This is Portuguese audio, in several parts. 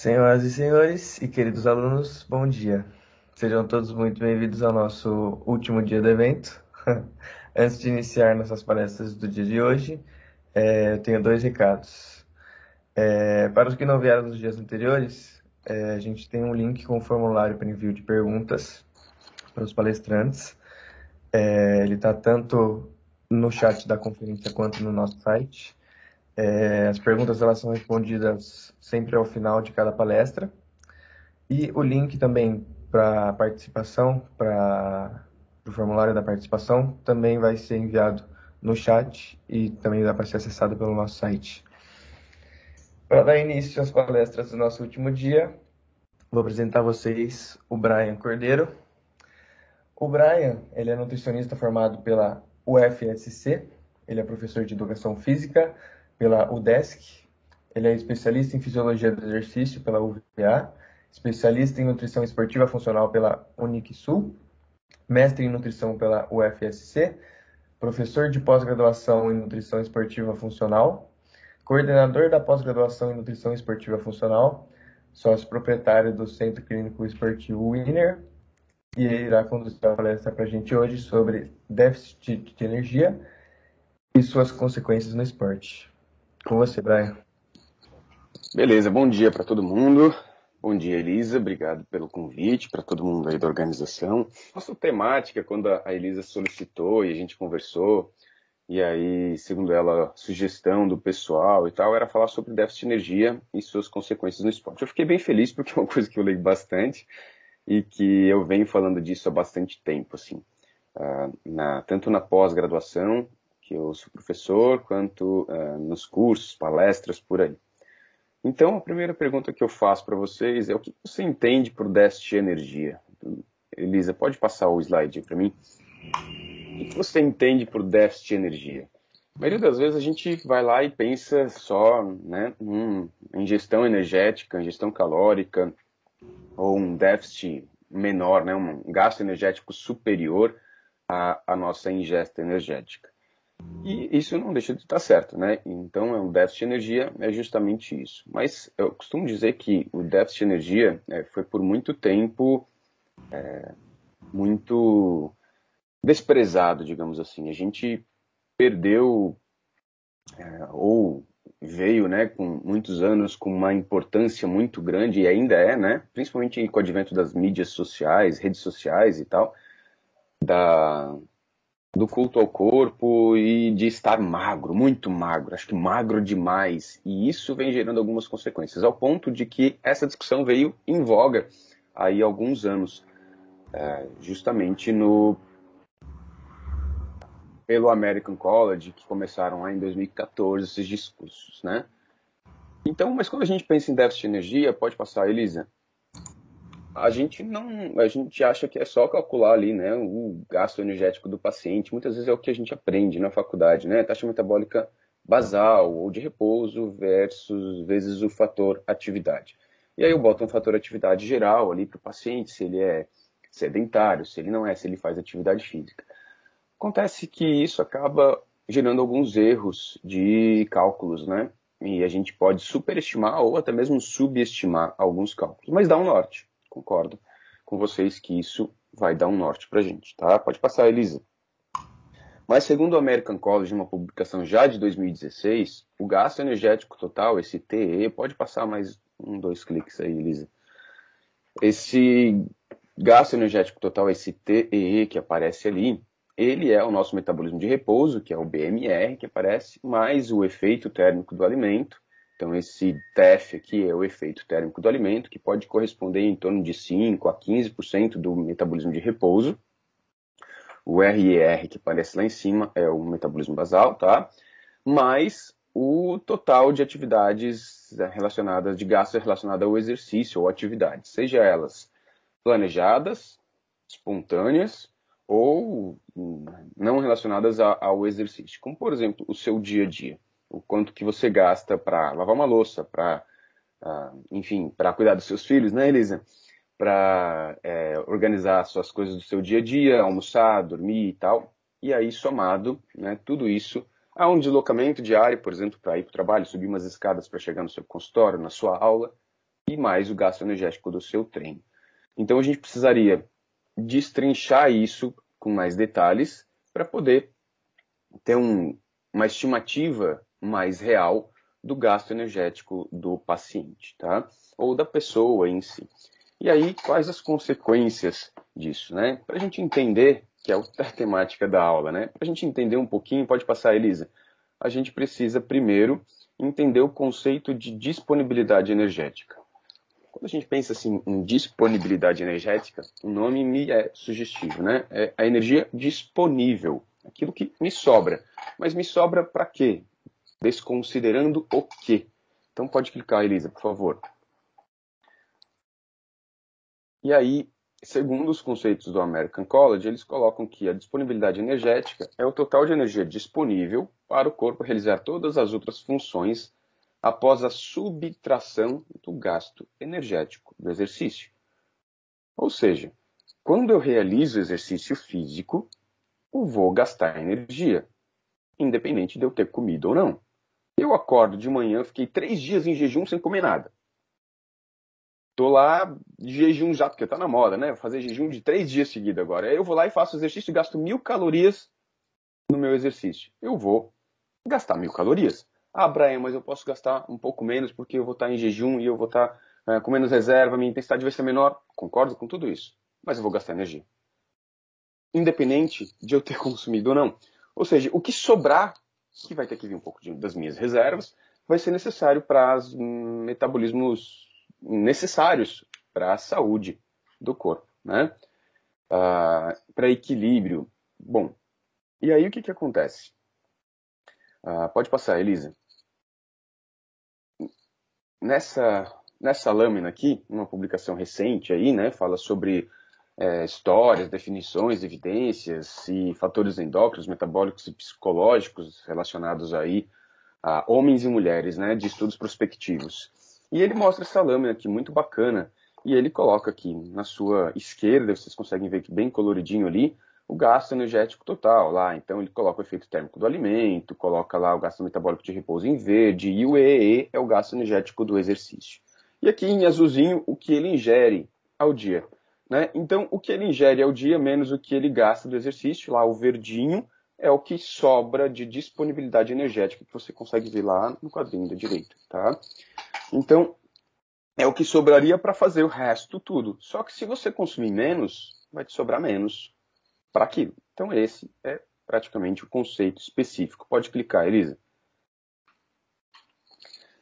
Senhoras e senhores e queridos alunos, bom dia. Sejam todos muito bem-vindos ao nosso último dia do evento. Antes de iniciar nossas palestras do dia de hoje, eu tenho dois recados. Para os que não vieram nos dias anteriores, a gente tem um link com o formulário para envio de perguntas para os palestrantes. Ele está tanto no chat da conferência quanto no nosso site. As perguntas elas são respondidas sempre ao final de cada palestra. E o link também para a participação, para o formulário da participação, também vai ser enviado no chat e também dá para ser acessado pelo nosso site. Para dar início às palestras do nosso último dia, vou apresentar a vocês o Brian Cordeiro. O Brian, ele é nutricionista formado pela UFSC, ele é professor de Educação Física pela UDESC, ele é especialista em Fisiologia do Exercício pela UVA, especialista em Nutrição Esportiva Funcional pela Unisul, mestre em Nutrição pela UFSC, professor de pós-graduação em Nutrição Esportiva Funcional, coordenador da pós-graduação em Nutrição Esportiva Funcional, sócio proprietário do Centro Clínico Esportivo Winner, e ele irá conduzir a palestra para a gente hoje sobre déficit de energia e suas consequências no esporte. Com você, Brian. Beleza, bom dia para todo mundo. Bom dia, Elisa. Obrigado pelo convite, para todo mundo aí da organização. Nossa temática, quando a Elisa solicitou e a gente conversou, e aí, segundo ela, sugestão do pessoal e tal, era falar sobre déficit de energia e suas consequências no esporte. Eu fiquei bem feliz porque é uma coisa que eu leio bastante e que eu venho falando disso há bastante tempo, assim. Tanto na pós-graduação, que eu sou professor, quanto nos cursos, palestras, por aí. Então, a primeira pergunta que eu faço para vocês é o que você entende por déficit de energia? Elisa, pode passar o slide para mim? O que você entende por déficit de energia? A maioria das vezes a gente vai lá e pensa só, né, em ingestão energética, ingestão calórica, ou um déficit menor, né, um gasto energético superior à nossa ingesta energética. E isso não deixa de estar certo, né? Então, um déficit de energia é justamente isso. Mas eu costumo dizer que o déficit de energia foi por muito tempo muito desprezado, digamos assim. A gente perdeu ou veio, né, com muitos anos com uma importância muito grande, e ainda é, né? Principalmente com o advento das mídias sociais, redes sociais e tal, do culto ao corpo e de estar magro, muito magro, acho que magro demais. E isso vem gerando algumas consequências, ao ponto de que essa discussão veio em voga aí há alguns anos, justamente pelo American College, que começaram lá em 2014 esses discursos, né? Então, mas quando a gente pensa em déficit de energia, pode passar, Elisa, a gente acha que é só calcular ali, né, o gasto energético do paciente. Muitas vezes é o que a gente aprende na faculdade, né, taxa metabólica basal ou de repouso versus vezes o fator atividade. E aí eu boto um fator atividade geral ali para o paciente, se ele é sedentário, se ele não é, se ele faz atividade física. Acontece que isso acaba gerando alguns erros de cálculos, né, e a gente pode superestimar ou até mesmo subestimar alguns cálculos, mas dá um norte. Concordo com vocês que isso vai dar um norte para a gente, tá? Pode passar, Elisa. Mas segundo o American College, uma publicação já de 2016, o gasto energético total, esse TE, pode passar mais dois cliques aí, Elisa. Esse gasto energético total, esse TEE que aparece ali, ele é o nosso metabolismo de repouso, que é o BMR que aparece, mais o efeito térmico do alimento. Então, esse TEF aqui é o efeito térmico do alimento, que pode corresponder em torno de 5 a 15% do metabolismo de repouso. O RER, que aparece lá em cima, é o metabolismo basal, tá? Mais o total de atividades relacionadas, de gastos relacionados ao exercício ou atividades, seja elas planejadas, espontâneas ou não relacionadas ao exercício. Como, por exemplo, o seu dia a dia. O quanto que você gasta para lavar uma louça, para, enfim, para cuidar dos seus filhos, né, Elisa? Para organizar suas coisas do seu dia a dia, almoçar, dormir e tal. E aí, somado, né, tudo isso a um deslocamento diário, por exemplo, para ir para o trabalho, subir umas escadas para chegar no seu consultório, na sua aula. e mais o gasto energético do seu treino. Então a gente precisaria destrinchar isso com mais detalhes para poder ter uma estimativa mais real do gasto energético do paciente, tá? Ou da pessoa em si. E aí, quais as consequências disso, né? Para a gente entender, que é a temática da aula, né? Para a gente entender um pouquinho, pode passar, Elisa, a gente precisa primeiro entender o conceito de disponibilidade energética. Quando a gente pensa assim em disponibilidade energética, o nome me é sugestivo, né? É a energia disponível, aquilo que me sobra. Mas me sobra para quê? Desconsiderando o quê? Então pode clicar, Elisa, por favor. E aí, segundo os conceitos do American College, eles colocam que a disponibilidade energética é o total de energia disponível para o corpo realizar todas as outras funções após a subtração do gasto energético do exercício. Ou seja, quando eu realizo exercício físico, eu vou gastar energia, independente de eu ter comido ou não. Eu acordo de manhã, fiquei 3 dias em jejum sem comer nada. Tô lá de jejum já, porque tá na moda, né? Vou fazer jejum de 3 dias seguidos agora. Aí eu vou lá e faço exercício e gasto 1000 calorias no meu exercício. Eu vou gastar 1000 calorias. Ah, Brian, mas eu posso gastar um pouco menos porque eu vou estar em jejum e eu vou estar com menos reserva, minha intensidade vai ser menor. Concordo com tudo isso. Mas eu vou gastar energia. Independente de eu ter consumido ou não. Ou seja, o que sobrar, que vai ter que vir um pouco das minhas reservas, vai ser necessário para os metabolismos necessários para a saúde do corpo, né? Para equilíbrio. Bom, e aí o que acontece? Pode passar, Elisa. Nessa lâmina aqui, uma publicação recente aí, né, fala sobre histórias, definições, evidências e fatores endócrinos, metabólicos e psicológicos relacionados aí a homens e mulheres, né, de estudos prospectivos. E ele mostra essa lâmina aqui, muito bacana, e ele coloca aqui na sua esquerda, vocês conseguem ver que bem coloridinho ali, o gasto energético total lá. Então ele coloca o efeito térmico do alimento, coloca lá o gasto metabólico de repouso em verde, e o EEE é o gasto energético do exercício. E aqui em azulzinho, o que ele ingere ao dia, né? Então o que ele ingere ao dia menos o que ele gasta do exercício, lá o verdinho, é o que sobra de disponibilidade energética, que você consegue ver lá no quadrinho da direita, tá? Então, é o que sobraria para fazer o resto tudo. Só que se você consumir menos, vai te sobrar menos para aquilo. Então, esse é praticamente o conceito específico. Pode clicar, Elisa.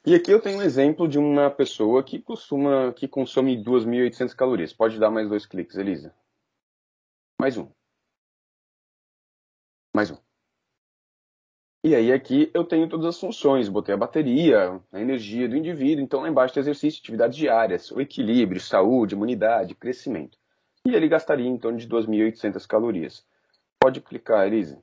E aqui eu tenho um exemplo de uma pessoa que consome 2.800 calorias. Pode dar mais 2 cliques, Elisa. Mais um. Mais um. E aí aqui eu tenho todas as funções, botei a bateria, a energia do indivíduo, então lá embaixo tem exercício, atividades diárias, o equilíbrio, saúde, imunidade, crescimento. E ele gastaria em torno de 2.800 calorias. Pode clicar, Elisa.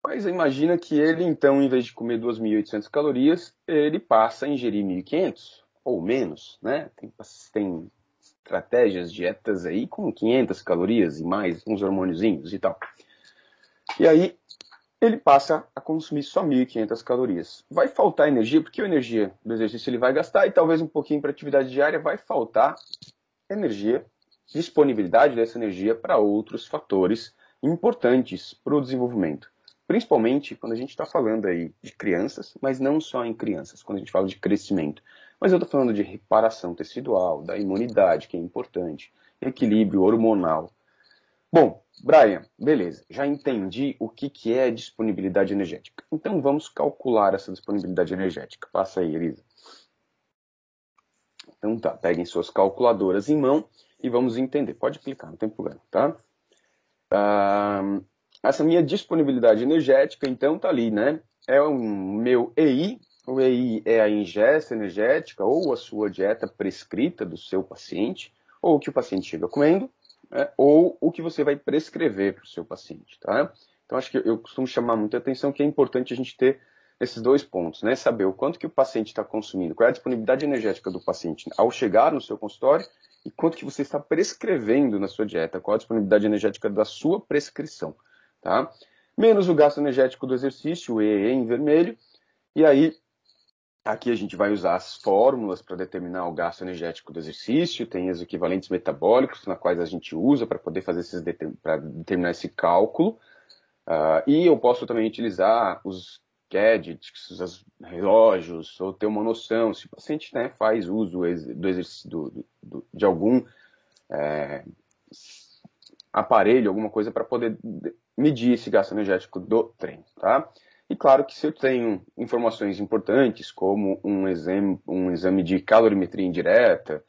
Mas imagina que ele, então, em vez de comer 2.800 calorias, ele passa a ingerir 1.500 ou menos, né? Tem estratégias, dietas aí com 500 calorias e mais uns hormôniozinhos e tal. E aí ele passa a consumir só 1.500 calorias. Vai faltar energia, porque a energia do exercício ele vai gastar e talvez um pouquinho para atividade diária, vai faltar energia, disponibilidade dessa energia para outros fatores importantes para o desenvolvimento. Principalmente quando a gente está falando aí de crianças, mas não só em crianças, quando a gente fala de crescimento. Mas eu estou falando de reparação tecidual, da imunidade, que é importante, equilíbrio hormonal. Bom, Brian, beleza, já entendi o que é disponibilidade energética. Então vamos calcular essa disponibilidade energética. Passa aí, Elisa. Então tá, peguem suas calculadoras em mão e vamos entender. Pode clicar, não tem problema, tá? Essa minha disponibilidade energética, então, tá ali, né? É o meu EI. O EI é a ingesta energética ou a sua dieta prescrita do seu paciente, ou o que o paciente chega comendo, né? Ou o que você vai prescrever para o seu paciente, tá? Então, acho que eu costumo chamar muita atenção que é importante a gente ter esses 2 pontos, né? Saber o quanto que o paciente está consumindo, qual é a disponibilidade energética do paciente ao chegar no seu consultório e quanto que você está prescrevendo na sua dieta, qual a disponibilidade energética da sua prescrição, tá? Menos o gasto energético do exercício, o EE em vermelho, E aí, aqui a gente vai usar as fórmulas para determinar o gasto energético do exercício, tem os equivalentes metabólicos, na quais a gente usa para poder fazer para determinar esse cálculo. E eu posso também utilizar os gadgets, os relógios, ou ter uma noção se o paciente, né, faz uso do exercício de algum aparelho, alguma coisa para poder medir esse gasto energético do treino, tá? E claro que se eu tenho informações importantes, como um exame de calorimetria indireta,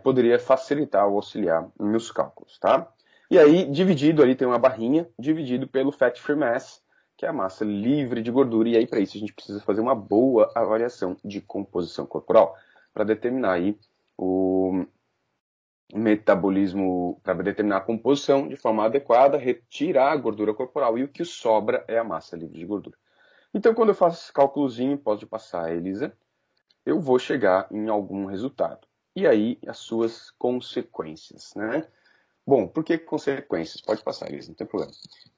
poderia facilitar ou auxiliar nos cálculos, tá? E aí, dividido ali, tem uma barrinha, dividido pelo Fat Free Mass, que é a massa livre de gordura, e aí para isso a gente precisa fazer uma boa avaliação de composição corporal, para determinar aí o metabolismo, para determinar a composição de forma adequada, retirar a gordura corporal, e o que sobra é a massa livre de gordura. Então, quando eu faço esse cálculozinho, pode passar, Elisa, eu vou chegar em algum resultado. E aí, as suas consequências, né? Bom, por que consequências? Pode passar, Elisa, não tem problema.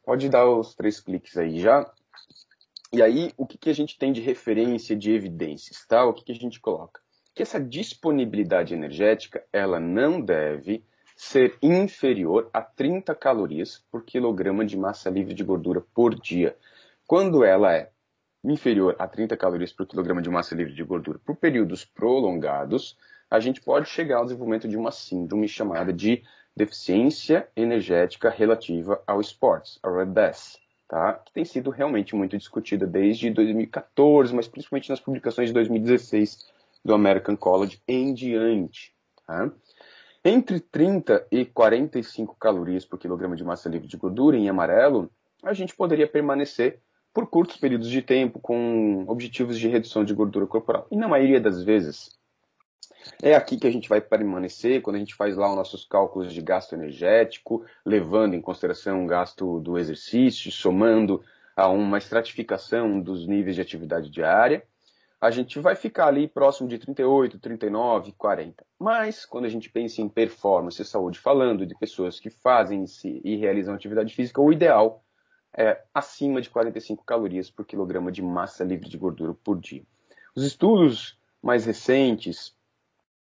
Pode dar os 3 cliques aí já. E aí, o que a gente tem de referência, de evidências, tá? O que a gente coloca? Que essa disponibilidade energética, ela não deve ser inferior a 30 calorias por quilograma de massa livre de gordura por dia. Quando ela é inferior a 30 calorias por quilograma de massa livre de gordura por períodos prolongados, a gente pode chegar ao desenvolvimento de uma síndrome chamada de deficiência energética relativa ao esportes, a RED-S, tá? Que tem sido realmente muito discutida desde 2014, mas principalmente nas publicações de 2016 do American College em diante, tá? Entre 30 e 45 calorias por quilograma de massa livre de gordura em amarelo, a gente poderia permanecer por curtos períodos de tempo com objetivos de redução de gordura corporal. E na maioria das vezes, é aqui que a gente vai permanecer quando a gente faz lá os nossos cálculos de gasto energético, levando em consideração o gasto do exercício, somando a uma estratificação dos níveis de atividade diária. A gente vai ficar ali próximo de 38, 39, 40. Mas, quando a gente pensa em performance e saúde, falando de pessoas que fazem e realizam atividade física, o ideal é acima de 45 calorias por quilograma de massa livre de gordura por dia. Os estudos mais recentes,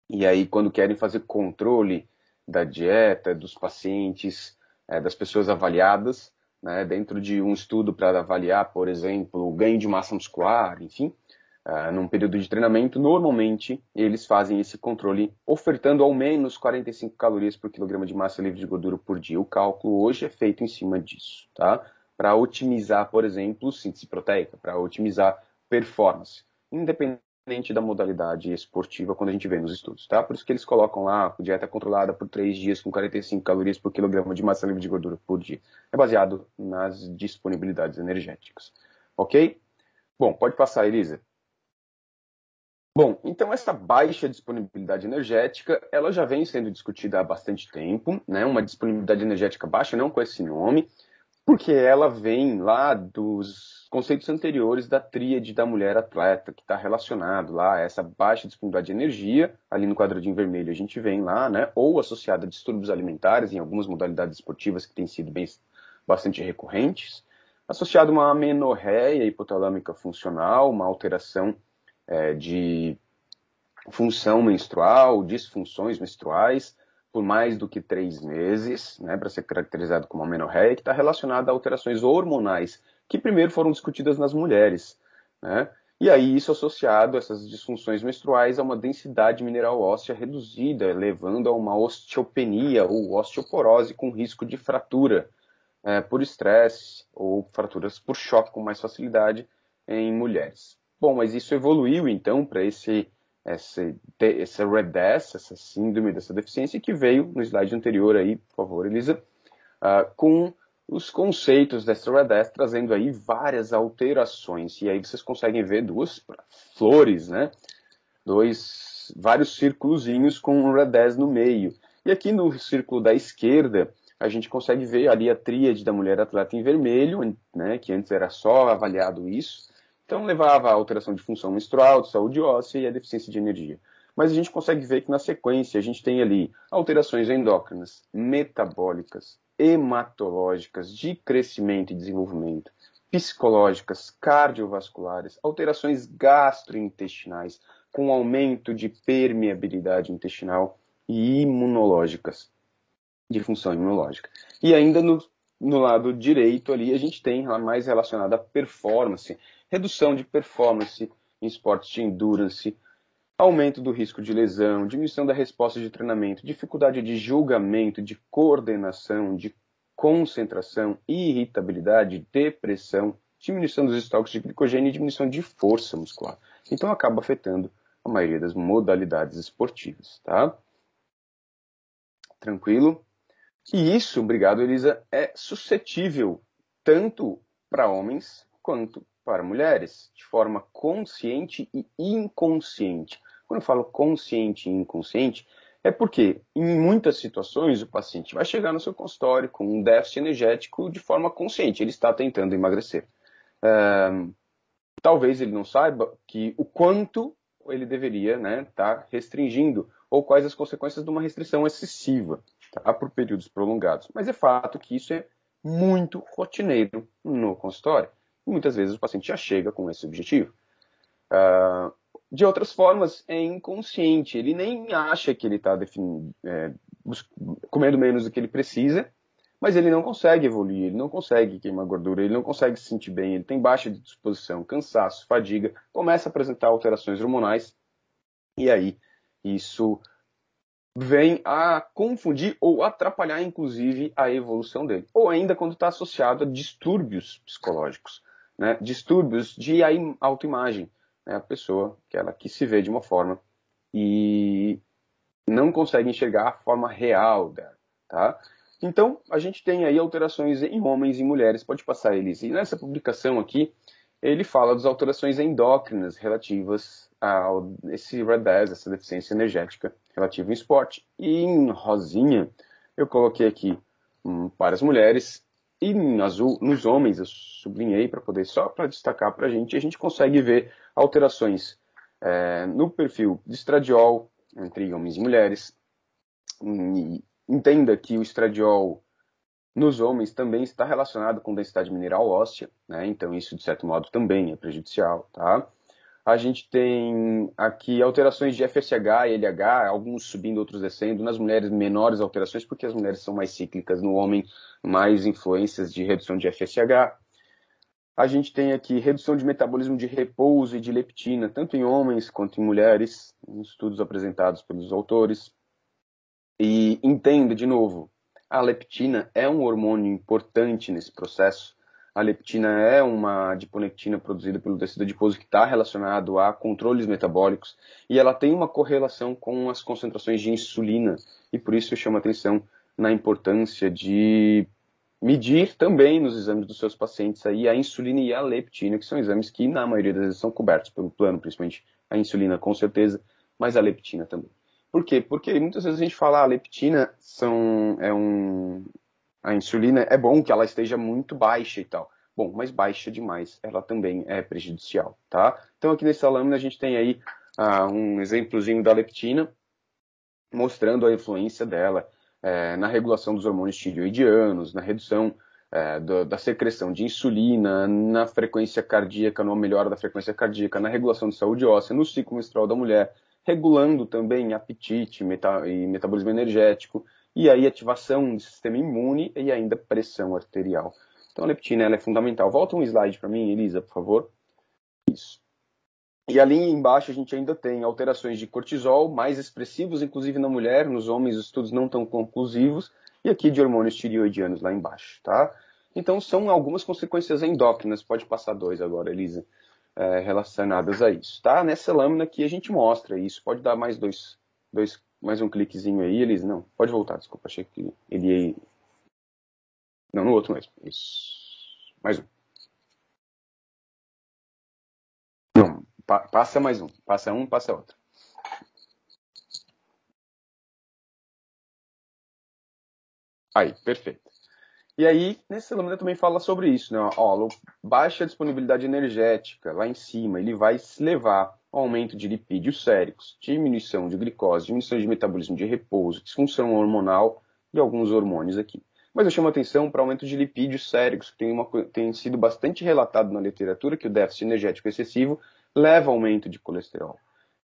e aí quando querem fazer controle da dieta dos pacientes, das pessoas avaliadas, né, dentro de um estudo para avaliar, por exemplo, o ganho de massa muscular, enfim, num período de treinamento, normalmente eles fazem esse controle ofertando ao menos 45 calorias por quilograma de massa livre de gordura por dia. O cálculo hoje é feito em cima disso, tá? Para otimizar, por exemplo, síntese proteica, para otimizar performance, independente da modalidade esportiva, quando a gente vê nos estudos, tá? Por isso que eles colocam lá dieta controlada por 3 dias com 45 calorias por quilograma de massa livre de gordura por dia. É baseado nas disponibilidades energéticas, ok? Bom, pode passar, Elisa. Bom, então essa baixa disponibilidade energética, ela já vem sendo discutida há bastante tempo, né? Uma disponibilidade energética baixa, não com esse nome, porque ela vem lá dos conceitos anteriores da tríade da mulher atleta, que está relacionado lá a essa baixa disponibilidade de energia, ali no quadradinho vermelho a gente vem lá, né? Ou associada a distúrbios alimentares em algumas modalidades esportivas que têm sido bastante recorrentes, associado a uma amenorreia hipotalâmica funcional, uma alteração de função menstrual, disfunções menstruais, por mais do que 3 meses, né, para ser caracterizado como amenorreia, que está relacionada a alterações hormonais, que primeiro foram discutidas nas mulheres, né? E aí isso associado, essas disfunções menstruais, a uma densidade mineral óssea reduzida, levando a uma osteopenia ou osteoporose com risco de fratura por estresse ou fraturas por choque com mais facilidade em mulheres. Bom, mas isso evoluiu então para essa RED-S, essa síndrome dessa deficiência, que veio no slide anterior aí, por favor, Elisa, com os conceitos dessa RED-S, trazendo aí várias alterações. E aí vocês conseguem ver 2 flores, né? Vários círculozinhos com um RED-S no meio. E aqui no círculo da esquerda, a gente consegue ver ali a tríade da mulher atleta em vermelho, né? Que antes era só avaliado isso. Então, levava a alteração de função menstrual, de saúde óssea e a deficiência de energia. Mas a gente consegue ver que, na sequência, a gente tem ali alterações endócrinas, metabólicas, hematológicas, de crescimento e desenvolvimento, psicológicas, cardiovasculares, alterações gastrointestinais, com aumento de permeabilidade intestinal e imunológicas, de função imunológica. E ainda no lado direito ali, a gente tem mais relacionado à performance, redução de performance em esportes de endurance, aumento do risco de lesão, diminuição da resposta de treinamento, dificuldade de julgamento, de coordenação, de concentração, irritabilidade, depressão, diminuição dos estoques de glicogênio e diminuição de força muscular. Então acaba afetando a maioria das modalidades esportivas, tá? Tranquilo? E isso, obrigado Elisa, é suscetível tanto para homens quanto para mulheres, de forma consciente e inconsciente. Quando eu falo consciente e inconsciente, é porque em muitas situações o paciente vai chegar no seu consultório com um déficit energético de forma consciente, ele está tentando emagrecer. Talvez ele não saiba que o quanto ele deveria estar restringindo, ou quais as consequências de uma restrição excessiva, tá, por períodos prolongados. Mas é fato que isso é muito rotineiro no consultório. E muitas vezes o paciente já chega com esse objetivo. De outras formas, é inconsciente. Ele nem acha que ele está comendo menos do que ele precisa, mas ele não consegue evoluir, ele não consegue queimar gordura, ele não consegue se sentir bem, ele tem baixa disposição, cansaço, fadiga, começa a apresentar alterações hormonais, e aí isso vem a confundir ou atrapalhar, inclusive, a evolução dele. Ou ainda quando está associado a distúrbios psicológicos, né? Distúrbios de autoimagem. Né? A pessoa que se vê de uma forma e não consegue enxergar a forma real dela. Tá? Então, a gente tem aí alterações em homens e mulheres. Pode passar, Elise. E nessa publicação aqui, ele fala das alterações endócrinas relativas a esse RED10, essa deficiência energética relativa em esporte. E em rosinha, eu coloquei aqui para as mulheres, e em azul, nos homens, eu sublinhei para poder, só para destacar para a gente consegue ver alterações no perfil de estradiol entre homens e mulheres. E entenda que o estradiol nos homens também está relacionado com densidade mineral óssea, né? Então isso, de certo modo, também é prejudicial, tá? A gente tem aqui alterações de FSH e LH, alguns subindo, outros descendo. Nas mulheres, menores alterações, porque as mulheres são mais cíclicas. No homem, mais influências de redução de FSH. A gente tem aqui redução de metabolismo de repouso e de leptina, tanto em homens quanto em mulheres, em estudos apresentados pelos autores. E entenda, de novo, a leptina é um hormônio importante nesse processo. A leptina é uma adiponectina produzida pelo tecido adiposo que está relacionado a controles metabólicos e ela tem uma correlação com as concentrações de insulina. E por isso eu chamo a atenção na importância de medir também nos exames dos seus pacientes aí a insulina e a leptina, que são exames que na maioria das vezes são cobertos pelo plano, principalmente a insulina com certeza, mas a leptina também. Por quê? Porque muitas vezes a gente fala a leptina a insulina é bom que ela esteja muito baixa e tal. Bom, mas baixa demais, ela também é prejudicial, tá? Então aqui nessa lâmina a gente tem aí um exemplozinho da leptina, mostrando a influência dela na regulação dos hormônios tireoidianos, na redução da secreção de insulina, na frequência cardíaca, numa melhora da frequência cardíaca, na regulação de saúde óssea, no ciclo menstrual da mulher, regulando também apetite e metabolismo energético, e aí ativação do sistema imune e ainda pressão arterial. Então a leptina ela é fundamental. Volta um slide para mim, Elisa, por favor. Isso. E ali embaixo a gente ainda tem alterações de cortisol mais expressivos, inclusive na mulher, nos homens os estudos não tão conclusivos, e aqui de hormônios tireoidianos lá embaixo, tá? Então são algumas consequências endócrinas, pode passar 2 agora, Elisa, relacionadas a isso, tá? Nessa lâmina aqui a gente mostra isso, pode dar mais mais um cliquezinho aí, Elisa, não, pode voltar, desculpa, achei que ele ia... Não, no outro mesmo, isso, mais um. Não, passa mais um, passa um, passa outro. Aí, perfeito. E aí, nessa lâmina também fala sobre isso, né? Ó, baixa disponibilidade energética lá em cima, ele vai se levar ao aumento de lipídios séricos, diminuição de glicose, diminuição de metabolismo de repouso, disfunção hormonal e alguns hormônios aqui. Mas eu chamo a atenção para o aumento de lipídios séricos, que tem sido bastante relatado na literatura, que o déficit energético excessivo leva ao aumento de colesterol,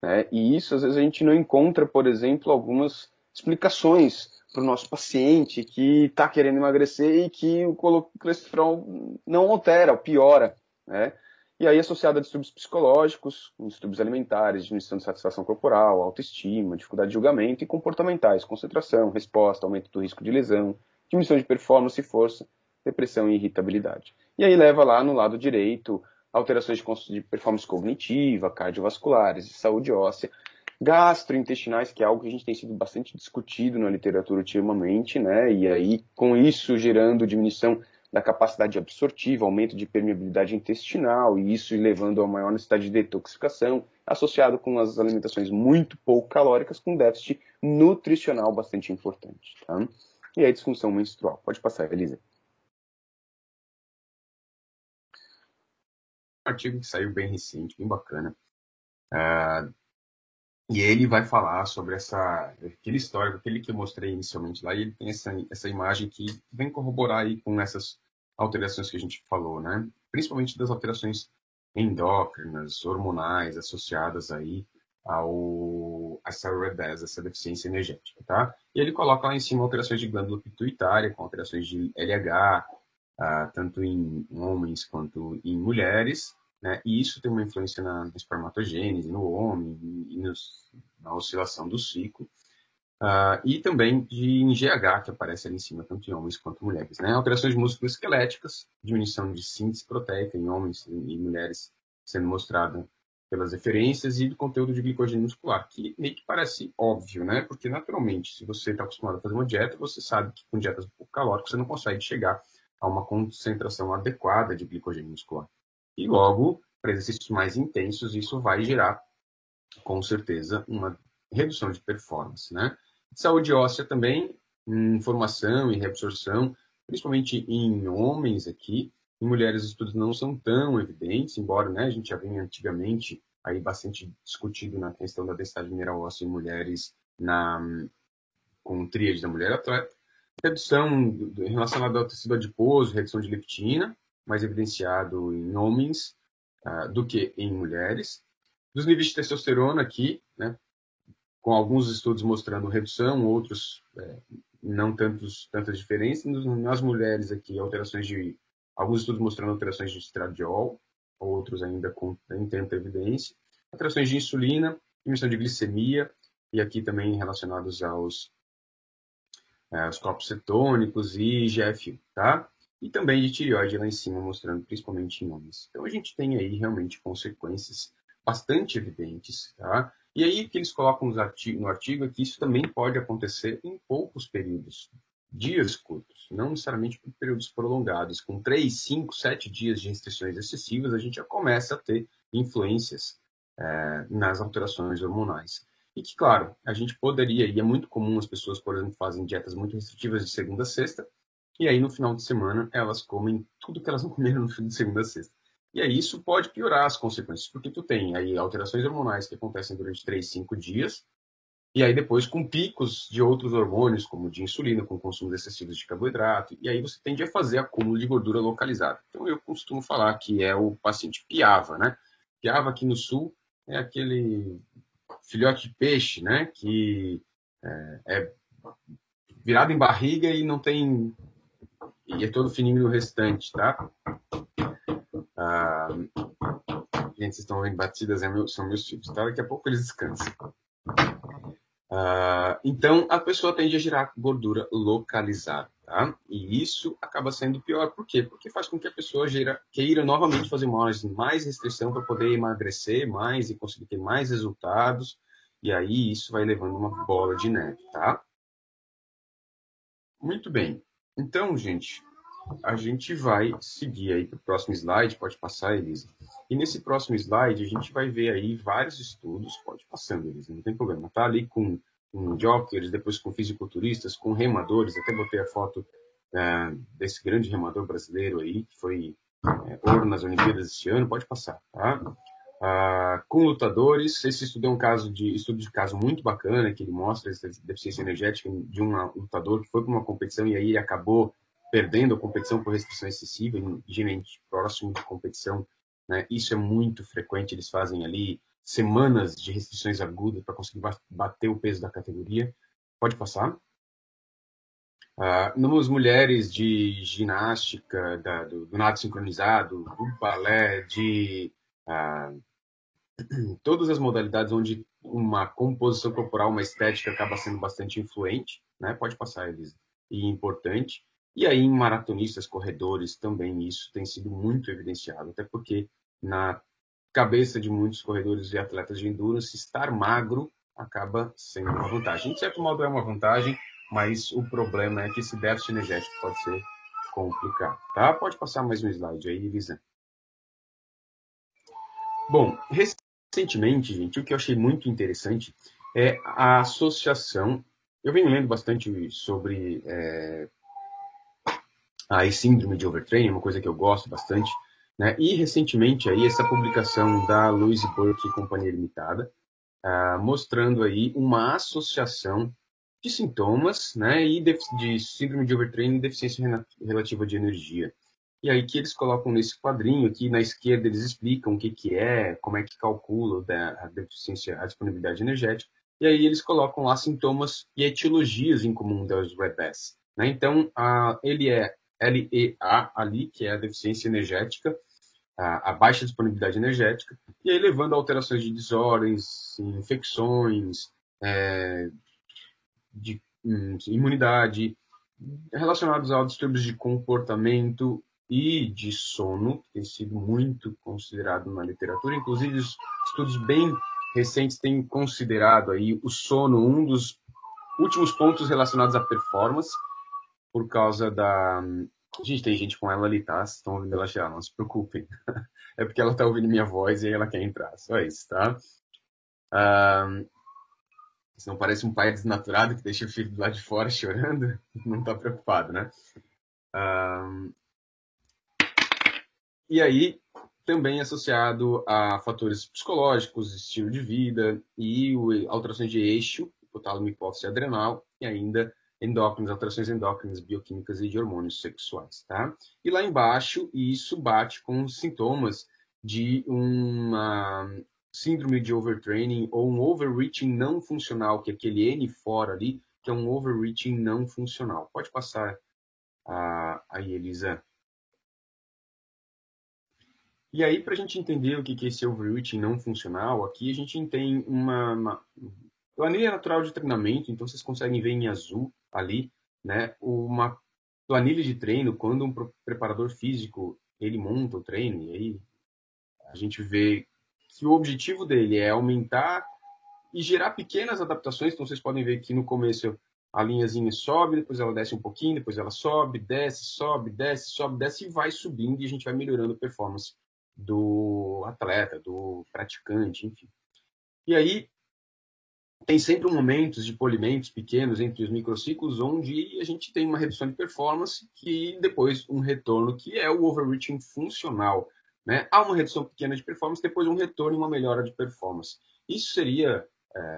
né? E isso, às vezes, a gente não encontra, por exemplo, algumas explicações para o nosso paciente que está querendo emagrecer e que o colesterol não altera, piora, né? E aí, associado a distúrbios psicológicos, distúrbios alimentares, diminuição de satisfação corporal, autoestima, dificuldade de julgamento e comportamentais, concentração, resposta, aumento do risco de lesão, diminuição de performance e força, depressão e irritabilidade. E aí leva lá no lado direito alterações de performance cognitiva, cardiovasculares, de saúde óssea, gastrointestinais, que é algo que a gente tem sido bastante discutido na literatura ultimamente, né? E aí, com isso, gerando diminuição da capacidade absortiva, aumento de permeabilidade intestinal, e isso levando a maior necessidade de detoxificação, associado com as alimentações muito pouco calóricas, com déficit nutricional bastante importante, tá? E aí, disfunção menstrual. Pode passar, Elisa. Um artigo que saiu bem recente, bem bacana. E ele vai falar sobre aquele histórico, aquele que eu mostrei inicialmente lá, e ele tem essa imagem que vem corroborar aí com essas alterações que a gente falou, né? Principalmente das alterações endócrinas, hormonais, associadas aí essa RED10, essa deficiência energética, tá? E ele coloca lá em cima alterações de glândula pituitária, com alterações de LH, tanto em homens quanto em mulheres, né? E isso tem uma influência na espermatogênese, no homem, e na oscilação do ciclo. E também em GH, que aparece ali em cima, tanto em homens quanto em mulheres, né? Alterações músculo-esqueléticas, diminuição de síntese proteica em homens e mulheres, sendo mostrada pelas referências, e do conteúdo de glicogênio muscular, que meio que parece óbvio, né? Porque, naturalmente, se você está acostumado a fazer uma dieta, você sabe que com dietas um pouco calóricas você não consegue chegar a uma concentração adequada de glicogênio muscular. E logo, para exercícios mais intensos, isso vai gerar, com certeza, uma redução de performance, né? Saúde óssea também, formação e reabsorção, principalmente em homens aqui. Em mulheres, os estudos não são tão evidentes, embora, né, a gente já vinha antigamente aí bastante discutido na questão da densidade mineral óssea em mulheres com tríade da mulher atleta. Redução relacionada ao tecido adiposo, redução de leptina, mais evidenciado em homens do que em mulheres. Dos níveis de testosterona aqui, né, com alguns estudos mostrando redução, outros não tantas diferenças. Nas mulheres aqui, alguns estudos mostrando alterações de estradiol, outros ainda nem tanta evidência. Alterações de insulina, diminuição de glicemia, e aqui também relacionados aos corpos cetônicos e GFU, tá? E também de tireoide lá em cima, mostrando principalmente em homens. Então a gente tem aí realmente consequências bastante evidentes, tá? E aí o que eles colocam no artigo é que isso também pode acontecer em poucos períodos, dias curtos, não necessariamente por períodos prolongados. Com 3, 5, 7 dias de restrições excessivas, a gente já começa a ter influências nas alterações hormonais. E que, claro, a gente poderia, e é muito comum as pessoas, por exemplo, fazem dietas muito restritivas de segunda a sexta, e aí no final de semana elas comem tudo que elas não comeram no fim de segunda a sexta. E aí isso pode piorar as consequências, porque tu tem aí alterações hormonais que acontecem durante 3, 5 dias, e aí depois com picos de outros hormônios, como de insulina, com consumos excessivos de carboidrato, e aí você tende a fazer acúmulo de gordura localizada. Então eu costumo falar que é o paciente piava, né? Piava aqui no sul é aquele filhote de peixe, né? Que é virado em barriga e não tem... e é todo fininho no restante, tá? Gente, vocês estão vendo batidas, são meus filhos, tá? Daqui a pouco eles descansam. Então, a pessoa tende a gerar gordura localizada, tá? E isso acaba sendo pior. Por quê? Porque faz com que a pessoa queira novamente fazer mais restrição para poder emagrecer mais e conseguir ter mais resultados. E aí isso vai levando uma bola de neve, tá? Muito bem. Então, gente, a gente vai seguir aí para o próximo slide. Pode passar, Elisa. E nesse próximo slide, a gente vai ver aí vários estudos. Pode passando, Elisa, não tem problema. Tá ali com jockeys, depois com fisiculturistas, com remadores. Até botei a foto desse grande remador brasileiro aí, que foi ouro nas Olimpíadas este ano. Pode passar, tá? com lutadores. Esse estudo é um estudo de caso muito bacana, que ele mostra essa deficiência energética de um lutador que foi para uma competição e aí acabou perdendo a competição por restrição excessiva, em gente próximo de competição, né? Isso é muito frequente, eles fazem ali semanas de restrições agudas para conseguir bater o peso da categoria. Pode passar. Nas mulheres de ginástica, do nado sincronizado, do balé, de todas as modalidades onde uma composição corporal, uma estética acaba sendo bastante influente, né? Pode passar, Elisa, e importante. E aí, em maratonistas, corredores, também isso tem sido muito evidenciado, até porque na cabeça de muitos corredores e atletas de endurance, estar magro acaba sendo uma vantagem. De certo modo é uma vantagem, mas o problema é que esse déficit energético pode ser complicado, tá? Pode passar mais um slide aí, Elisa. Bom, recentemente, gente, o que eu achei muito interessante é a associação. Eu venho lendo bastante sobre a síndrome de overtraining, uma coisa que eu gosto bastante, né? E recentemente aí essa publicação da Louise Burke e Companhia Limitada, mostrando aí uma associação de sintomas, né, e de síndrome de overtraining e deficiência relativa de energia. E aí que eles colocam nesse quadrinho aqui na esquerda, eles explicam o que é, como é que calcula a deficiência, a disponibilidade energética, e aí eles colocam lá sintomas e etiologias em comum das RED-S, né? Então, ele é LEA ali, que é a deficiência energética, a baixa disponibilidade energética, e aí levando a alterações de desordens, infecções, de imunidade, relacionados a distúrbios de comportamento e de sono, que tem sido muito considerado na literatura. Inclusive, os estudos bem recentes têm considerado aí o sono um dos últimos pontos relacionados à performance, por causa da... Gente, tem gente com ela ali, tá? Vocês estão ouvindo ela chegar, não se preocupem. É porque ela tá ouvindo minha voz e aí ela quer entrar. Só isso, tá? Senão parece um pai desnaturado que deixa o filho do lado de fora chorando. Não tá preocupado, né? E aí, também associado a fatores psicológicos, estilo de vida e alterações de eixo, hipotálamo, hipófise adrenal, e ainda endócrinos, alterações endócrinas, bioquímicas e de hormônios sexuais, tá? E lá embaixo, isso bate com sintomas de uma síndrome de overtraining ou um overreaching não funcional, que é aquele N fora ali, que é um overreaching não funcional. Pode passar aí, Elisa. E aí, para a gente entender o que é esse overreaching não funcional, aqui a gente tem uma planilha natural de treinamento, então vocês conseguem ver em azul ali, né, uma planilha de treino, quando um preparador físico ele monta o treino, e aí a gente vê que o objetivo dele é aumentar e gerar pequenas adaptações. Então vocês podem ver que no começo a linhazinha sobe, depois ela desce um pouquinho, depois ela sobe, desce e vai subindo, e a gente vai melhorando a performance do atleta, do praticante, enfim. E aí tem sempre momentos de polimentos pequenos entre os microciclos, onde a gente tem uma redução de performance e depois um retorno, que é o overreaching funcional, né? Há uma redução pequena de performance, depois um retorno e uma melhora de performance. Isso seria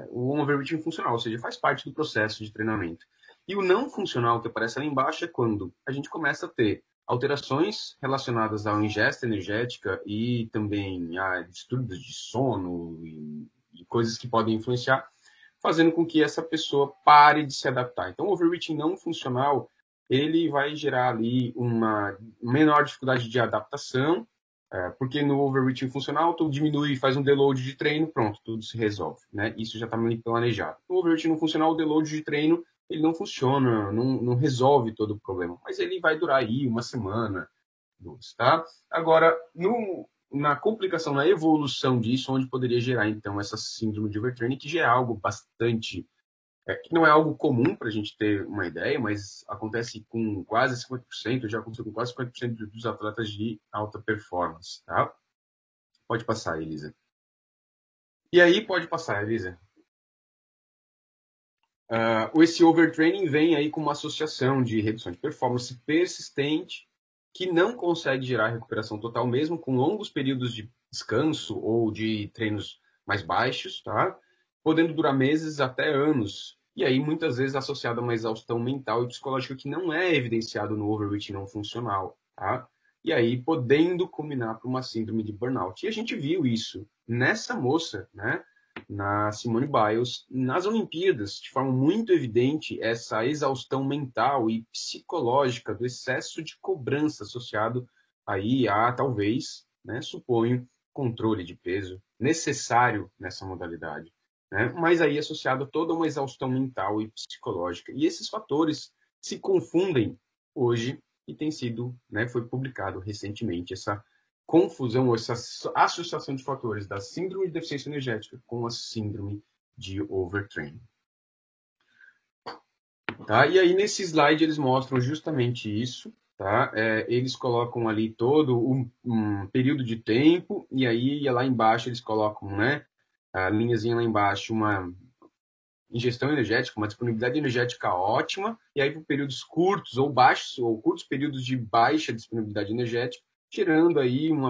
o overreaching funcional, ou seja, faz parte do processo de treinamento. E o não funcional, que aparece lá embaixo, é quando a gente começa a ter alterações relacionadas à ingesta energética e também a distúrbios de sono e coisas que podem influenciar, fazendo com que essa pessoa pare de se adaptar. Então, o overreaching não funcional, ele vai gerar ali uma menor dificuldade de adaptação, porque no overreaching funcional, tu diminui, faz um deload de treino, pronto, tudo se resolve, né? Isso já está meio planejado. No overreaching não funcional, o deload de treino, ele não funciona, não resolve todo o problema, mas ele vai durar aí uma semana, duas, tá? Agora, na complicação, na evolução disso, onde poderia gerar, então, essa síndrome de overtraining, que já é algo bastante... que não é algo comum para a gente ter uma ideia, mas acontece com quase 50%, já aconteceu com quase 50% dos atletas de alta performance, tá? Pode passar, Elisa. E aí, pode passar, Elisa. Esse overtraining vem aí com uma associação de redução de performance persistente que não consegue gerar recuperação total, mesmo com longos períodos de descanso ou de treinos mais baixos, tá? Podendo durar meses até anos. E aí, muitas vezes, associado a uma exaustão mental e psicológica que não é evidenciado no overreaching não funcional, tá? E aí, podendo culminar para uma síndrome de burnout. E a gente viu isso nessa moça, né? Na Simone Biles, nas Olimpíadas, de forma muito evidente, essa exaustão mental e psicológica do excesso de cobrança associado aí a, talvez, né, suponho, controle de peso necessário nessa modalidade, né? Mas aí associado a toda uma exaustão mental e psicológica. E esses fatores se confundem hoje e tem sido, né, foi publicado recentemente essa confusão, ou essa associação de fatores da síndrome de deficiência energética com a síndrome de overtraining. Tá? E aí, nesse slide, eles mostram justamente isso. Tá? Eles colocam ali todo um período de tempo, e aí lá embaixo eles colocam, né, a linhazinha lá embaixo, uma ingestão energética, uma disponibilidade energética ótima, e aí por períodos curtos ou baixos, ou curtos períodos de baixa disponibilidade energética, gerando aí uma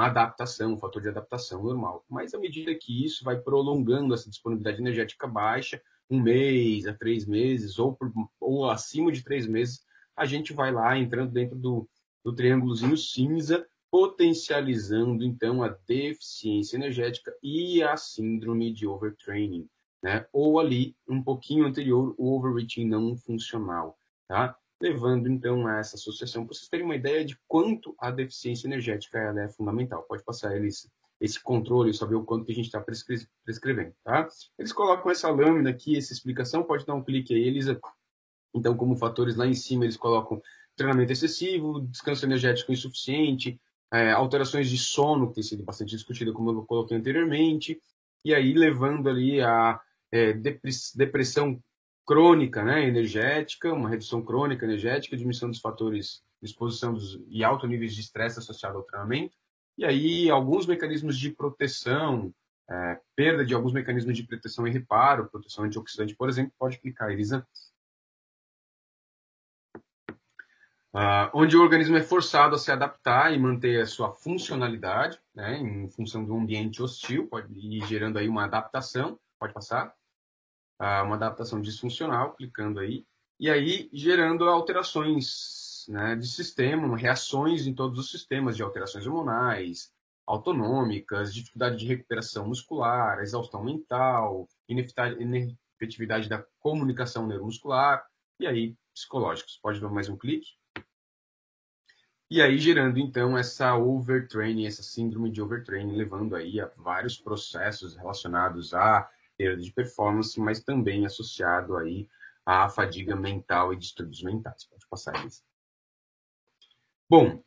adaptação, um fator de adaptação normal. Mas à medida que isso vai prolongando essa disponibilidade energética baixa, 1 mês a 3 meses, ou acima de 3 meses, a gente vai lá entrando dentro do triângulozinho cinza, potencializando então a deficiência energética e a síndrome de overtraining, né? Ou ali, um pouquinho anterior, o overreaching não funcional, tá? Levando, então, a essa associação, para vocês terem uma ideia de quanto a deficiência energética ela é fundamental. Pode passar, Elisa, esse controle, saber o quanto que a gente está prescrevendo, tá? Eles colocam essa lâmina aqui, essa explicação, pode dar um clique aí, Elisa. Então, como fatores lá em cima, eles colocam treinamento excessivo, descanso energético insuficiente, alterações de sono, que tem sido bastante discutida, como eu coloquei anteriormente, e aí levando ali a depressão crônica, né, energética, uma redução crônica energética, diminuição dos fatores de exposição e alto níveis de estresse associado ao treinamento, e aí alguns mecanismos de proteção, perda de alguns mecanismos de proteção e reparo, proteção antioxidante, por exemplo, pode clicar, Elisa, onde o organismo é forçado a se adaptar e manter a sua funcionalidade, né, em função do ambiente hostil, pode ir gerando aí uma adaptação, pode passar, uma adaptação disfuncional, clicando aí, e aí gerando alterações, né, de sistema, reações em todos os sistemas de alterações hormonais, autonômicas, dificuldade de recuperação muscular, exaustão mental, inefetividade da comunicação neuromuscular, e aí psicológicos. Pode dar mais um clique. E aí gerando, então, essa overtraining, essa síndrome de overtraining, levando aí a vários processos relacionados à perda de performance, mas também associado aí à fadiga mental e distúrbios mentais. Pode passar isso. Bom,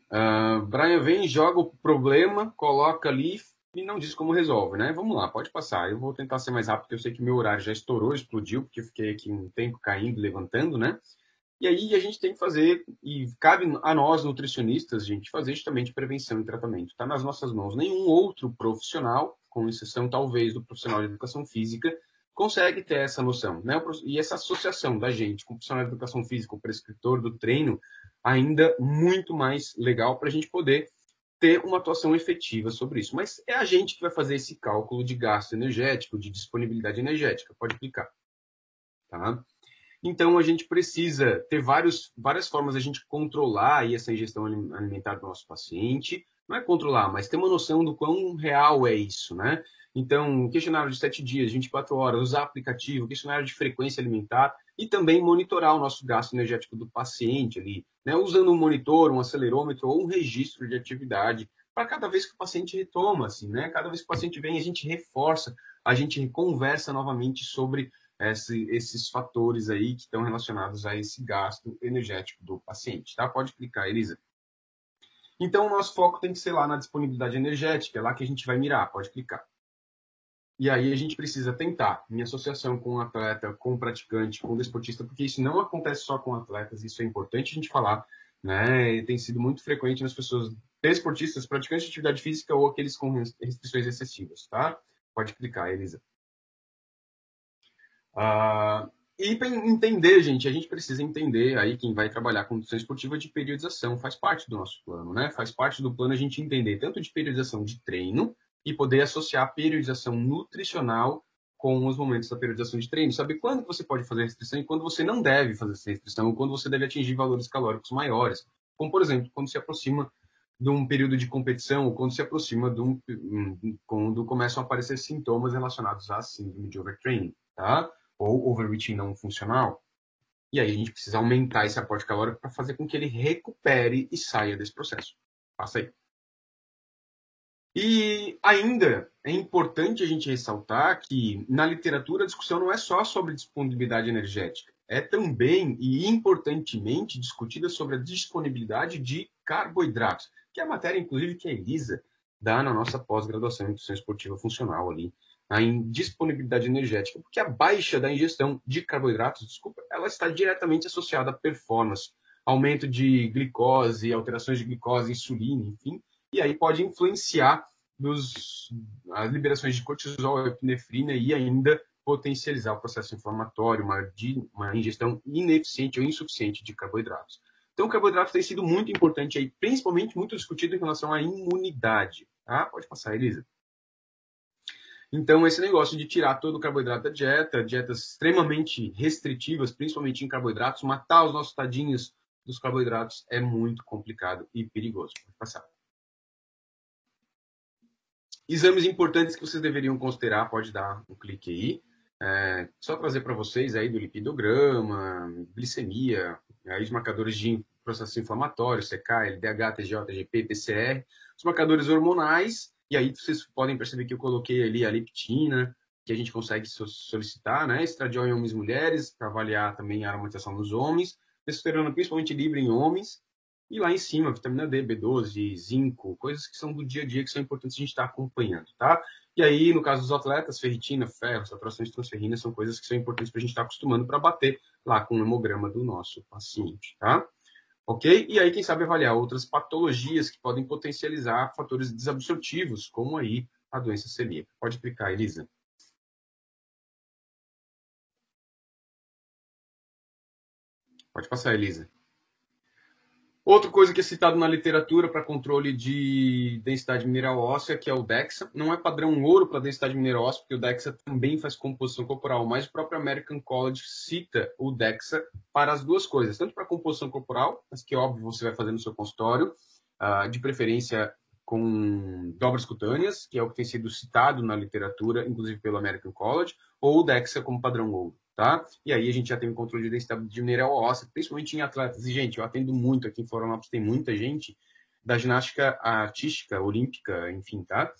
Brian vem, joga o problema, coloca ali e não diz como resolve, né? Vamos lá, pode passar. Eu vou tentar ser mais rápido, porque eu sei que meu horário já estourou, explodiu, porque eu fiquei aqui um tempo caindo, levantando, né? E aí a gente tem que fazer, e cabe a nós, nutricionistas, gente, fazer justamente prevenção e tratamento. Está nas nossas mãos. Nenhum outro profissional, com exceção talvez do profissional de educação física, consegue ter essa noção, né? E essa associação da gente com o profissional de educação física, o prescritor do treino, ainda muito mais legal para a gente poder ter uma atuação efetiva sobre isso. Mas é a gente que vai fazer esse cálculo de gasto energético, de disponibilidade energética. Pode clicar. Tá? Então, a gente precisa ter várias formas de a gente controlar aí essa ingestão alimentar do nosso paciente. Não é controlar, mas ter uma noção do quão real é isso, né? Então, questionário de 7 dias, 24 horas, usar aplicativo, questionário de frequência alimentar e também monitorar o nosso gasto energético do paciente ali, né? Usando um monitor, um acelerômetro ou um registro de atividade para cada vez que o paciente retoma, assim, né? Cada vez que o paciente vem, a gente reforça, a gente conversa novamente sobre esses fatores aí que estão relacionados a esse gasto energético do paciente, tá? Pode clicar, Elisa. Então, o nosso foco tem que ser lá na disponibilidade energética, é lá que a gente vai mirar, pode clicar. E aí a gente precisa tentar, em associação com o atleta, com o praticante, com o desportista, porque isso não acontece só com atletas, isso é importante a gente falar, né? E tem sido muito frequente nas pessoas, desportistas, praticantes de atividade física ou aqueles com restrições excessivas, tá? Pode clicar, Elisa. E para entender, gente, a gente precisa entender aí quem vai trabalhar com nutrição esportiva de periodização, faz parte do nosso plano, né? Faz parte do plano a gente entender tanto de periodização de treino e poder associar a periodização nutricional com os momentos da periodização de treino. Saber quando você pode fazer restrição e quando você não deve fazer essa restrição, quando você deve atingir valores calóricos maiores. Como, por exemplo, quando se aproxima de um período de competição ou quando se aproxima quando começam a aparecer sintomas relacionados à síndrome de overtraining, tá? Ou overreaching não funcional. E aí a gente precisa aumentar esse aporte calórico para fazer com que ele recupere e saia desse processo. Passa aí. E ainda é importante a gente ressaltar que na literatura a discussão não é só sobre disponibilidade energética, é também e importantemente discutida sobre a disponibilidade de carboidratos, que é a matéria, inclusive, que a Elisa dá na nossa pós-graduação em nutrição esportiva funcional ali, em disponibilidade energética, porque a baixa da ingestão de carboidratos, ela está diretamente associada à performance, aumento de glicose, alterações de glicose, insulina, enfim, e aí pode influenciar as liberações de cortisol, epinefrina e ainda potencializar o processo inflamatório, uma ingestão ineficiente ou insuficiente de carboidratos. Então, o carboidrato tem sido muito importante aí, principalmente muito discutido em relação à imunidade. Tá? Pode passar, Elisa. Então, esse negócio de tirar todo o carboidrato da dieta, dietas extremamente restritivas, principalmente em carboidratos, matar os nossos tadinhos dos carboidratos é muito complicado e perigoso. Pode passar. Exames importantes que vocês deveriam considerar, pode dar um clique aí. Só trazer para vocês aí do lipidograma, glicemia, aí os marcadores de processo inflamatório, CK, LDH, TGO, TGP, PCR, os marcadores hormonais. E aí vocês podem perceber que eu coloquei ali a leptina, que a gente consegue solicitar, né? Estradiol em homens e mulheres, para avaliar também a aromatização nos homens. Testosterona principalmente livre em homens. E lá em cima, vitamina D, B12, zinco, coisas que são do dia a dia, que são importantes a gente estar acompanhando, tá? E aí, no caso dos atletas, ferritina, ferro, saturações de transferrina, são coisas que são importantes para a gente estar acostumando para bater lá com o hemograma do nosso paciente, tá? Ok? E aí, quem sabe avaliar outras patologias que podem potencializar fatores desabsortivos, como aí a doença celíaca. Pode clicar, Elisa. Pode passar, Elisa. Outra coisa que é citado na literatura para controle de densidade mineral óssea, que é o DEXA. Não é padrão ouro para densidade mineral óssea, porque o DEXA também faz composição corporal, mas o próprio American College cita o DEXA para as duas coisas, tanto para composição corporal, mas que óbvio você vai fazer no seu consultório, de preferência com dobras cutâneas, que é o que tem sido citado na literatura, inclusive pelo American College, ou o DEXA como padrão ouro. Tá? E aí a gente já tem um controle de densidade de mineral óssea, principalmente em atletas. E, gente, eu atendo muito aqui em Florianópolis, tem muita gente da ginástica artística, olímpica, enfim, tá?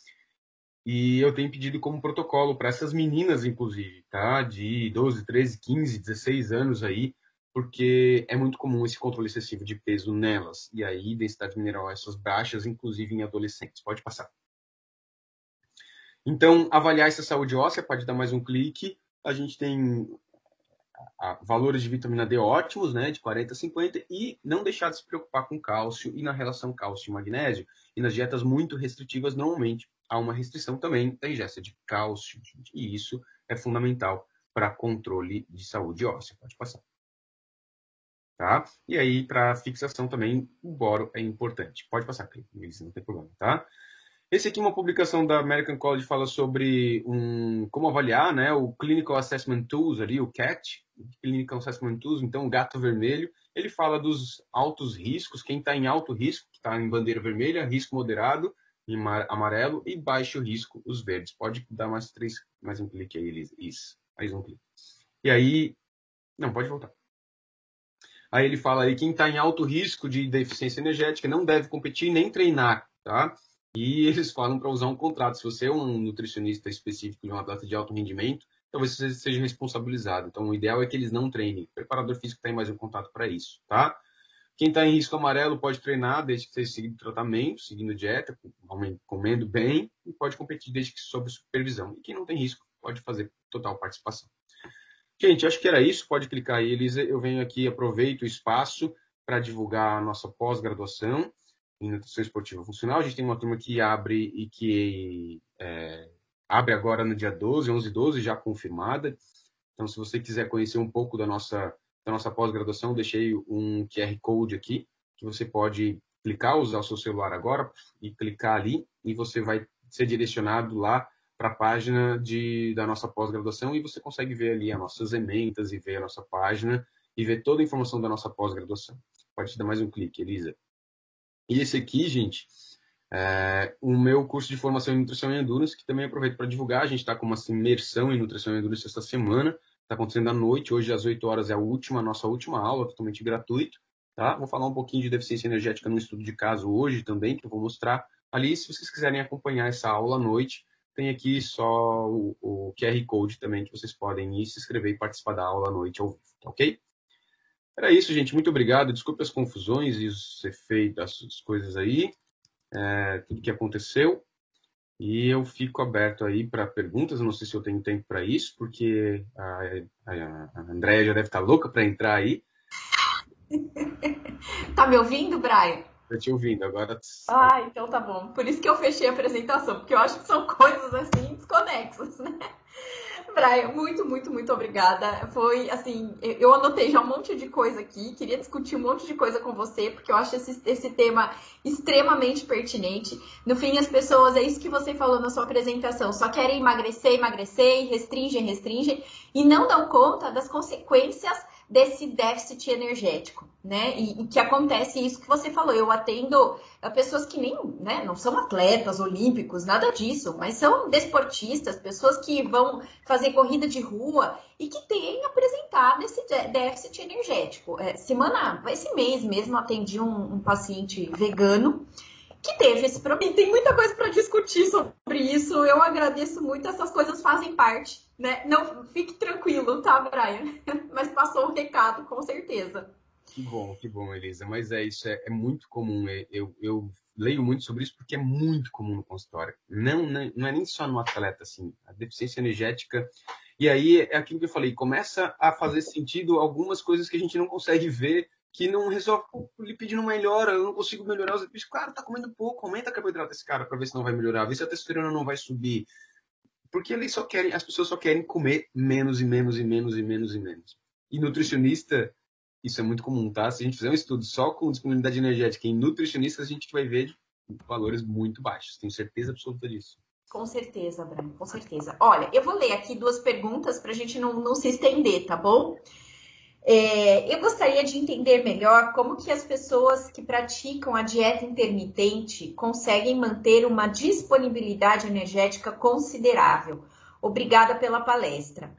E eu tenho pedido como protocolo para essas meninas, inclusive, tá? De 12, 13, 15, 16 anos aí, porque é muito comum esse controle excessivo de peso nelas. E aí, densidade mineral óssea baixas, inclusive em adolescentes. Pode passar. Então, avaliar essa saúde óssea, pode dar mais um clique. A gente tem valores de vitamina D ótimos, né, de 40 a 50, e não deixar de se preocupar com cálcio e na relação cálcio e magnésio. E nas dietas muito restritivas, normalmente, há uma restrição também da ingesta de cálcio, e isso é fundamental para controle de saúde óssea. Pode passar. Tá? E aí, para fixação também, o boro é importante. Pode passar, Cris, não tem problema, tá? Esse aqui é uma publicação da American College, fala sobre como avaliar, né, o Clinical Assessment Tools, ali, o CAT, Clinical Assessment Tools, então o gato vermelho. Ele fala dos altos riscos, quem está em alto risco, que está em bandeira vermelha, risco moderado, em amarelo, e baixo risco, os verdes. Pode dar mais um clique aí, Elisa. Isso, mais um clique. E aí, não, pode voltar. Aí ele fala aí, quem está em alto risco de deficiência energética não deve competir nem treinar, tá? E eles falam para usar um contrato. Se você é um nutricionista específico de um atleta de alto rendimento, talvez você seja responsabilizado. Então, o ideal é que eles não treinem. O preparador físico tem mais um contato para isso, tá? Quem está em risco amarelo pode treinar desde que seja seguindo tratamento, seguindo dieta, comendo bem, e pode competir desde que sob supervisão. E quem não tem risco pode fazer total participação. Gente, acho que era isso. Pode clicar aí, Elisa. Eu venho aqui, aproveito o espaço para divulgar a nossa pós-graduação em nutrição esportiva funcional. A gente tem uma turma que abre e que abre agora no dia 12, 11 e 12, já confirmada. Então, se você quiser conhecer um pouco da nossa pós-graduação, deixei um QR Code aqui, que você pode clicar, usar o seu celular agora e clicar ali, e você vai ser direcionado lá para a página da nossa pós-graduação, e você consegue ver ali as nossas ementas e ver a nossa página e ver toda a informação da nossa pós-graduação. Pode te dar mais um clique, Elisa. E esse aqui, gente, é o meu curso de formação em Nutrição e Endurance, que também aproveito para divulgar. A gente está com uma imersão em Nutrição e Endurance esta semana. Está acontecendo à noite. Hoje, às 8 horas, é a nossa última aula, totalmente gratuito. Tá? Vou falar um pouquinho de deficiência energética no estudo de caso hoje também, que eu vou mostrar ali. Se vocês quiserem acompanhar essa aula à noite, tem aqui só o QR Code também, que vocês podem ir se inscrever e participar da aula à noite ao vivo, tá ok? Era isso, gente. Muito obrigado. Desculpe as confusões e os efeitos, as coisas aí, tudo que aconteceu. E eu fico aberto aí para perguntas. Eu não sei se eu tenho tempo para isso, porque a Andréia já deve estar louca para entrar aí. Tá me ouvindo, Brian? Estou te ouvindo agora. Ah, então tá bom. Por isso que eu fechei a apresentação, porque eu acho que são coisas assim desconexas, né? Brian, muito obrigada. Foi assim, eu anotei já um monte de coisa aqui, queria discutir um monte de coisa com você, porque eu acho esse tema extremamente pertinente. No fim, as pessoas, é isso que você falou na sua apresentação, só querem emagrecer, restringem, e não dão conta das consequências desse déficit energético, né? E que acontece isso que você falou. Eu atendo pessoas que nem, né, não são atletas olímpicos, nada disso, mas são desportistas, pessoas que vão fazer corrida de rua e que têm apresentado esse déficit energético. Esse mês mesmo, atendi um paciente vegano que teve esse problema. E tem muita coisa para discutir sobre isso. Eu agradeço muito, essas coisas fazem parte, né? Não, fique tranquilo, tá, Brian? Mas passou o recado, com certeza. Que bom, Elisa. Mas isso é muito comum. Eu leio muito sobre isso porque é muito comum no consultório. Não é nem só no atleta, assim. A deficiência energética. E aí, é aquilo que eu falei, começa a fazer sentido algumas coisas que a gente não consegue ver, que não resolve. O lipídio não melhora, eu não consigo melhorar os lipídios. Cara, tá comendo pouco, aumenta a carboidrato desse cara para ver se não vai melhorar, ver se a testosterona não vai subir. Porque as pessoas só querem comer menos e menos. E nutricionista, isso é muito comum, tá? Se a gente fizer um estudo só com disponibilidade energética em nutricionistas, a gente vai ver valores muito baixos. Tenho certeza absoluta disso. Com certeza, Brian, com certeza. Olha, eu vou ler aqui 2 perguntas para a gente não se estender, tá bom? Eu gostaria de entender melhor como que as pessoas que praticam a dieta intermitente conseguem manter uma disponibilidade energética considerável. Obrigada pela palestra.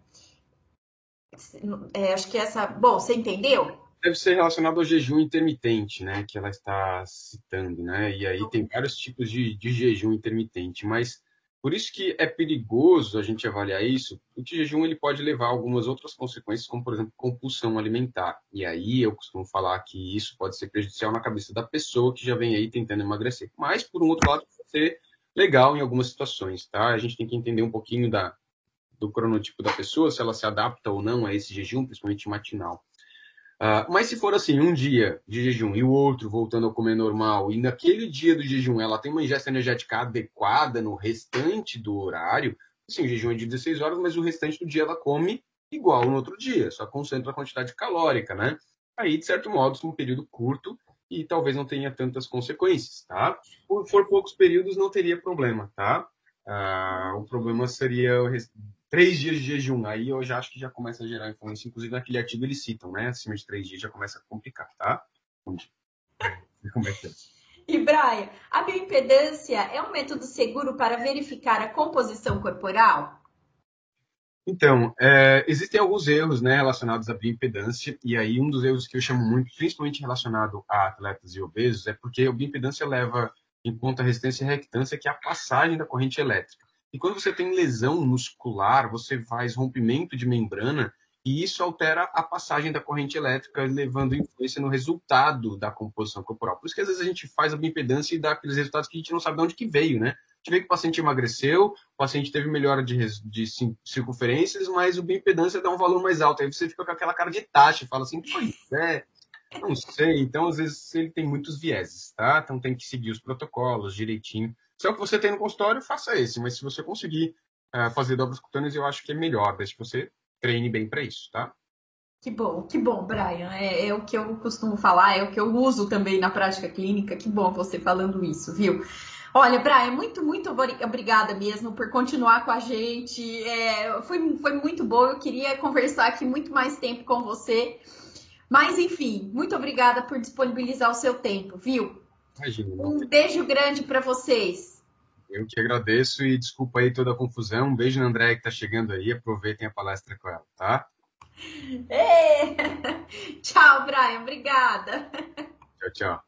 Acho que Bom, você entendeu? Deve ser relacionado ao jejum intermitente, né? Que ela está citando, né? E aí tem vários tipos de jejum intermitente, mas por isso que é perigoso a gente avaliar isso, porque o jejum ele pode levar a algumas outras consequências, como, por exemplo, compulsão alimentar. E aí eu costumo falar que isso pode ser prejudicial na cabeça da pessoa que já vem aí tentando emagrecer. Mas, por um outro lado, pode ser legal em algumas situações, tá? A gente tem que entender um pouquinho do cronotipo da pessoa, se ela se adapta ou não a esse jejum, principalmente matinal. Mas se for assim, um dia de jejum e o outro voltando a comer normal, e naquele dia do jejum ela tem uma ingesta energética adequada no restante do horário, assim, o jejum é de 16 horas, mas o restante do dia ela come igual no outro dia, só concentra a quantidade calórica, né? Aí, de certo modo, um período curto e talvez não tenha tantas consequências, tá? Se for poucos períodos, não teria problema, tá? O problema seria 3 dias de jejum, aí eu já acho que já começa a gerar influência, inclusive naquele artigo eles citam, né? Acima de 3 dias já começa a complicar, tá? Como é que é? E, Brian, a bioimpedância é um método seguro para verificar a composição corporal? Então, existem alguns erros, né, relacionados à bioimpedância, e aí um dos erros que eu chamo muito, principalmente relacionado a atletas e obesos, é porque a bioimpedância leva em conta a resistência e reactância, que é a passagem da corrente elétrica. E quando você tem lesão muscular, você faz rompimento de membrana e isso altera a passagem da corrente elétrica, levando influência no resultado da composição corporal. Por isso que às vezes a gente faz a bioimpedância e dá aqueles resultados que a gente não sabe de onde que veio, né? A gente vê que o paciente emagreceu, o paciente teve melhora de circunferências, mas o bioimpedância dá um valor mais alto. Aí você fica com aquela cara de taxa e fala assim, pois é, não sei. Então, às vezes, ele tem muitos vieses, tá? Então tem que seguir os protocolos direitinho. Se é o que você tem no consultório, faça esse. Mas se você conseguir fazer dobras cutâneas, eu acho que é melhor. Desde que você treine bem para isso, tá? Que bom, Brian. É o que eu costumo falar, é o que eu uso também na prática clínica. Que bom você falando isso, viu? Olha, Brian, muito obrigada mesmo por continuar com a gente. Foi muito bom, eu queria conversar aqui muito mais tempo com você. Mas, enfim, muito obrigada por disponibilizar o seu tempo, viu? Imagina. Um beijo grande para vocês. Eu que agradeço e desculpa aí toda a confusão. Um beijo na Andréia que está chegando aí. Aproveitem a palestra com ela, tá? Tchau, Brian. Obrigada. Tchau, tchau.